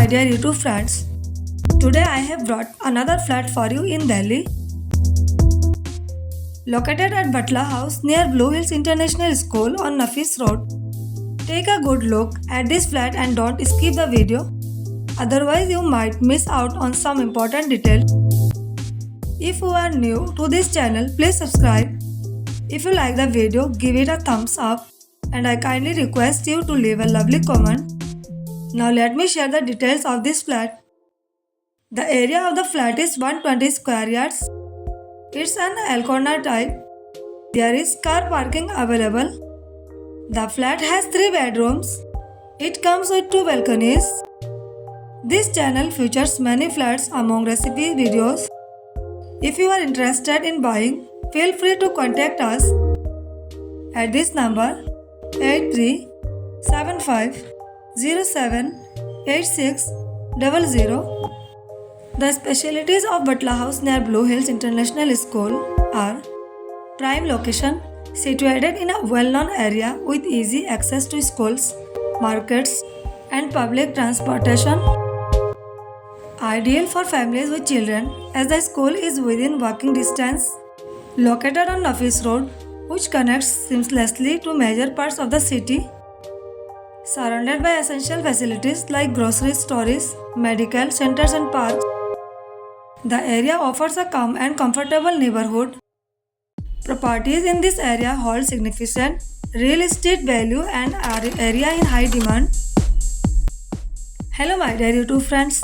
my dear YouTube friends. Today I have brought another flat for you in Delhi. Located at Batla house near Blue Hills International School on Nafees Road. Take a good look at this flat and don't skip the video. Otherwise you might miss out on some important details. If you are new to this channel, please subscribe. If you like the video, give it a thumbs up and I kindly request you to leave a lovely comment. Now let me share the details of this flat. The area of the flat is 120 square yards. It's an L-corner type. There is car parking available. The flat has 3 bedrooms. It comes with 2 balconies. This channel features many flats among recipe videos. If you are interested in buying, feel free to contact us at this number 8375078600. The specialities of Batla House near Blue Hills International School are prime location, situated in a well-known area with easy access to schools, markets, and public transportation. Ideal for families with children as the school is within walking distance. Located on Nafees Road, which connects seamlessly to major parts of the city. Surrounded by essential facilities like grocery stores, medical centers and parks. The area offers a calm and comfortable neighborhood. Properties in this area hold significant real estate value and are area in high demand. Hello my dear YouTube friends,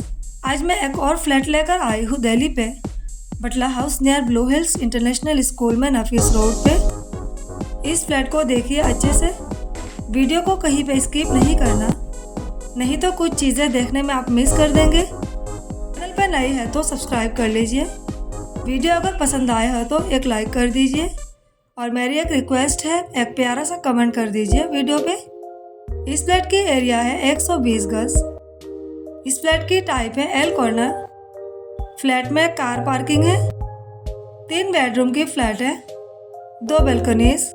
आज मैं एक और flat लेकर आई हूँ दिल्ली पे, Batla House near Blue Hills International School में Nafees road पे। इस फ्लैट को देखिए अच्छे से, वीडियो को कहीं पे स्किप नहीं करना, नहीं तो कुछ चीज़ें देखने में आप मिस कर देंगे। चैनल पे नए हैं तो सब्सक्राइब कर लीजिए। वीडियो अगर पसंद आया है तो एक लाइक कर दीजिए और मेरी एक रिक्वेस्ट है, एक प्यारा सा कमेंट कर दीजिए वीडियो पे। इस फ्लैट की एरिया है 120 गज। इस फ्लैट की टाइप है एल कॉर्नर। फ्लैट में कार पार्किंग है। 3 बेडरूम की फ्लैट है, 2 बालकनीज।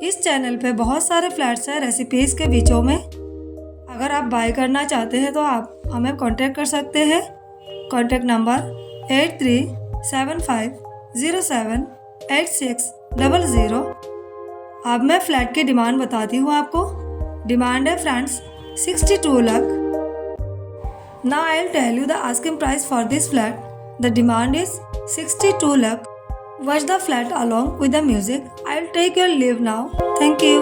इस चैनल पे बहुत सारे फ्लैट्स हैं रेसिपीज़ के बीचों में। अगर आप बाय करना चाहते हैं तो आप हमें कांटेक्ट कर सकते हैं। Contact number 8375078600। अब मैं फ्लैट की डिमांड बताती हूँ आपको। डिमांड है friends 62 lakh. Now I'll tell you the asking price for this flat. The demand is 62 lakh. Watch the flat along with the music. I'll take your leave now. Thank you.